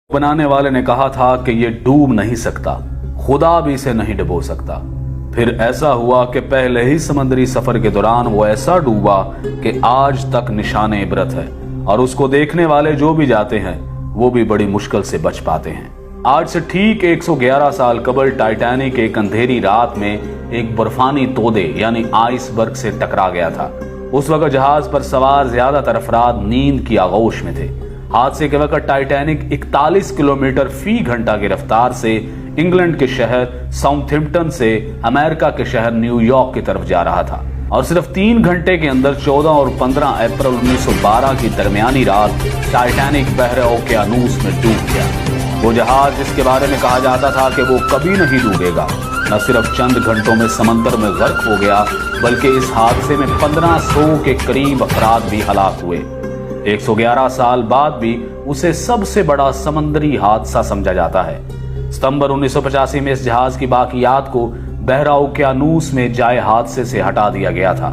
बनाने वाले ने कहा था कि ये डूब नहीं सकता, खुदा भी इसे नहीं डुबो सकता। फिर ऐसा हुआ कि पहले ही समुद्री सफर के दौरान वो ऐसा डूबा कि आज तक निशाने इबरत है और उसको देखने वाले जो भी जाते हैं वो भी बड़ी मुश्किल से बच पाते हैं। आज से ठीक 111 साल कबल टाइटैनिक एक अंधेरी रात में एक बर्फानी तोदे यानी आइसबर्ग से टकरा गया था। उस वक्त जहाज पर सवार ज्यादातर अफराद नींद की आगोश में थे। हादसे के वक्त टाइटैनिक 41 किलोमीटर फी घंटा की रफ्तार से इंग्लैंड के शहर साउथहैम्पटन से अमेरिका के शहर न्यूयॉर्क की तरफ जा रहा था और सिर्फ 3 घंटे के अंदर 14 और 15 अप्रैल 1912 की दरमियानी रात टाइटैनिक बहरे ओकियानूस में डूब गया। वो जहाज जिसके बारे में कहा जाता था कि वो कभी नहीं डूबेगा, न सिर्फ चंद घंटों में समंदर में गर्क हो गया बल्कि इस हादसे में 1500 के करीब अफराद भी हलाक हुए। 111 साल बाद भी उसे सबसे बड़ा समंदरी हादसा समझा जाता है। सितंबर 1985 में इस जहाज की बाकियात को बहरा ओकियानूस में जाए हादसे से हटा दिया गया था।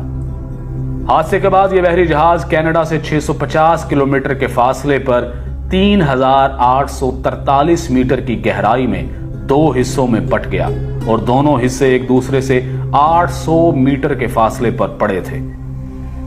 हादसे के बाद यह बहरी जहाज कनाडा से 650 किलोमीटर के फासले पर 3843 मीटर की गहराई में 2 हिस्सों में बट गया और दोनों हिस्से एक दूसरे से 800 मीटर के फासले पर पड़े थे।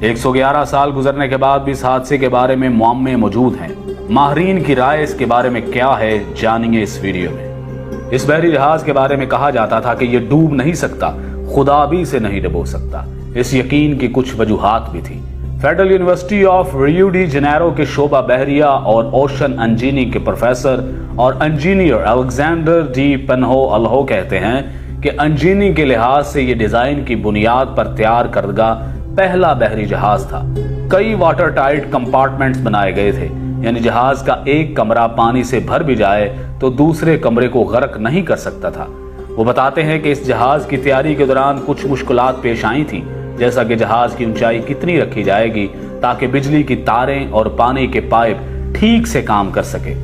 111 साल गुजरने के बाद भी इस हादसे के बारे में मुअम्मे मौजूद हैं। माहिरीन की राय इसके बारे में क्या है, जानिए इस वीडियो में। इस बहरी जहाज के बारे में कहा जाता था कि यह डूब नहीं सकता, खुदा भी इसे नहीं डुबो सकता। इस यकीन की कुछ वजूहात भी थी। Federal university of Rio de Janeiro के शोबा बहरिया और ओशन इंजीनियरिंग के प्रोफेसर और इंजीनियर अलेक्जेंडर डी पेन्हो अल्हो कहते हैं कि इंजीनियरिंग के लिहाज से यह डिजाइन की बुनियाद पर तैयार करदा पहला बहरी जहाज था। कई वाटर टाइट कंपार्टमेंट्स बनाए गए थे, यानी जहाज का एक कमरा पानी से भर भी जाए तो दूसरे कमरे को गर्क नहीं कर सकता था। वो बताते हैं कि इस जहाज की तैयारी के दौरान कुछ मुश्किलात पेश आई थी, जैसा कि जहाज की ऊंचाई कितनी रखी जाएगी ताकि बिजली की तारें और पानी के पाइप ठीक से काम कर सके।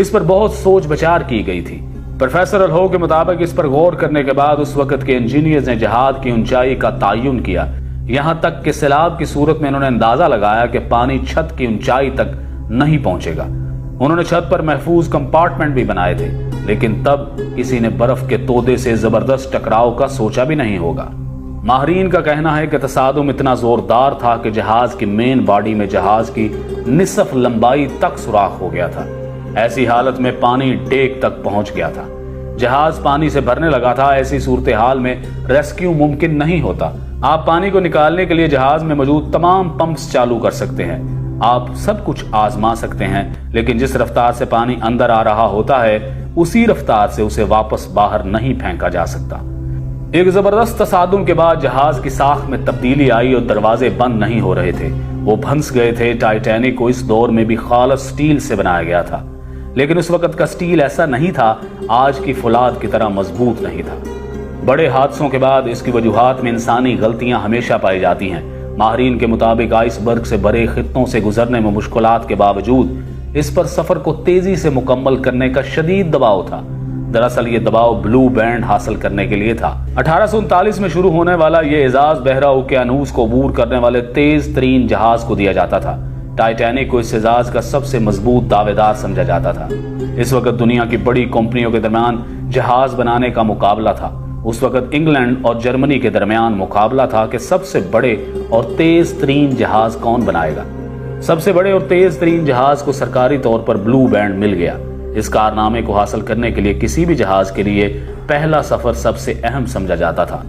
इस पर बहुत सोच विचार की गई थी। प्रोफेसर अल्हो के मुताबिक इस पर गौर करने के बाद उस वक्त के इंजीनियर्स ने जहाज की ऊंचाई का तयन किया। यहाँ तक कि सैलाब की सूरत में उन्होंने अंदाजा लगाया कि पानी छत की ऊंचाई तक नहीं पहुंचेगा। उन्होंने छत पर महफूज कंपार्टमेंट भी बनाए थे, लेकिन तब किसी ने बर्फ के तोदे से जबरदस्त टकराव का सोचा भी नहीं होगा। माहिरीन का कहना है कि तसादुम इतना जोरदार था कि जहाज की मेन बॉडी में जहाज की निसफ लंबाई तक सुराख हो गया था। ऐसी हालत में पानी डेक तक पहुंच गया था। जहाज पानी से भरने लगा था। ऐसी सूरत हाल में रेस्क्यू मुमकिन नहीं होता। आप पानी को निकालने के लिए जहाज में मौजूद तमाम पंप्स चालू कर सकते हैं, आप सब कुछ आजमा सकते हैं, लेकिन जिस रफ्तार से पानी अंदर आ रहा होता है उसी रफ्तार से उसे वापस बाहर नहीं फेंका जा सकता। एक जबरदस्त तसादुम के बाद जहाज की साख में तब्दीली आई और दरवाजे बंद नहीं हो रहे थे, वो फंस गए थे। टाइटैनिक को इस दौर में भी खालस स्टील से बनाया गया था, लेकिन उस वक्त का स्टील ऐसा नहीं था, आज की फुलाद की तरह मजबूत नहीं था। बड़े हादसों के बाद इसकी वजूहात में इंसानी गलतियां हमेशा पाई जाती हैं। माहिरीन के मुताबिक आइसबर्ग से भरे खित्तों से गुजरने में मुश्किलात के बावजूद इस पर सफर को तेजी से मुकम्मल करने का शदीद दबाव था। दरअसल ये दबाव ब्लू बैंड हासिल करने के लिए था। 1839 में शुरू होने वाला ये एजाज बहरा ओकियानूस को अबूर करने वाले तेज तरीन जहाज को दिया जाता था। टाइटैनिक को इस एजाज का सबसे मजबूत दावेदार समझा जाता था। इस वक्त दुनिया की बड़ी कंपनियों के दरमियान जहाज बनाने का मुकाबला था। उस वक्त इंग्लैंड और जर्मनी के दरमियान मुकाबला था कि सबसे बड़े और तेज तरीन जहाज कौन बनाएगा। सबसे बड़े और तेज तरीन जहाज को सरकारी तौर पर ब्लू बैंड मिल गया। इस कारनामे को हासिल करने के लिए किसी भी जहाज के लिए पहला सफर सबसे अहम समझा जाता था।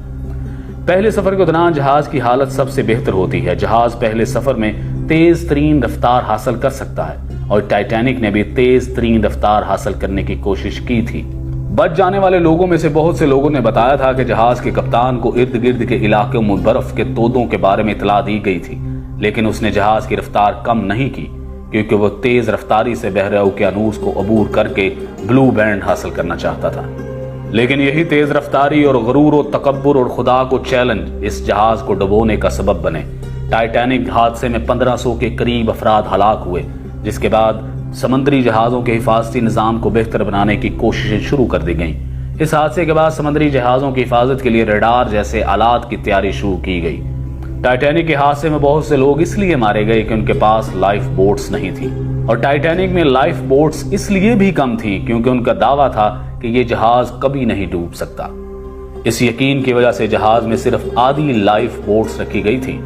पहले सफर के दौरान जहाज की हालत सबसे बेहतर होती है। जहाज पहले सफर में तेज तरीन रफ्तार हासिल कर सकता है और टाइटैनिक ने भी तेज तरीन रफ्तार हासिल करने की कोशिश की थी। बच जाने वाले लोगों में से बहुत से लोगों ने बताया था कि जहाज के कप्तान को इर्द गिर्द के इलाकों में बर्फ के तोदों के बारे में इतला दी गई थी, लेकिन उसने जहाज की रफ्तार कम नहीं की क्योंकि वो तेज रफ्तारी से बहरे ओकियानूस को अबूर करके ब्लू बैंड हासिल करना चाहता था। लेकिन यही तेज रफ्तारी और गरूर और तकब्बुर और खुदा को चैलेंज इस जहाज को डुबोने का सबब बने। टाइटैनिक हादसे में 1500 के करीब अफराद हलाक हुए, जिसके बाद समंदरी जहाजों के हिफाजती निज़ाम को बेहतर बनाने की कोशिशें शुरू कर दी गईं। इस हादसे के बाद समंदरी जहाजों की हिफाजत के लिए रडार जैसे आलात की तैयारी शुरू की गई। ٹائٹینک کے حادثے میں بہت سے لوگ اس لیے مارے گئے کہ ان کے پاس لائف بوٹس نہیں تھی، اور ٹائٹینک میں لائف بوٹس اس لیے بھی کم تھی کیونکہ ان کا دعویٰ تھا کہ یہ جہاز کبھی نہیں ڈوب سکتا۔ اس یقین کی وجہ سے جہاز میں صرف آدھی لائف بوٹس رکھی گئی تھی۔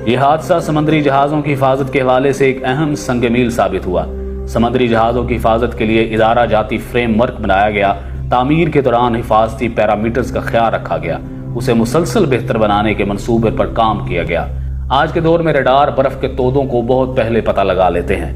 یہ حادثہ سمندری جہازوں کی حفاظت کے حوالے سے ایک اہم سنگ میل ثابت ہوا۔ سمندری جہازوں کی حفاظت کے لیے ادارہ جاتی فریم ورک بنایا گیا۔ تعمیر کے دوران حفاظتی پیرامیٹرز کا خیال رکھا گیا، اسے مسلسل بہتر بنانے کے منصوبے پر کام کیا گیا۔ آج کے دور میں ریڈار برف کے تودوں کو بہت پہلے پتہ لگا لیتے ہیں۔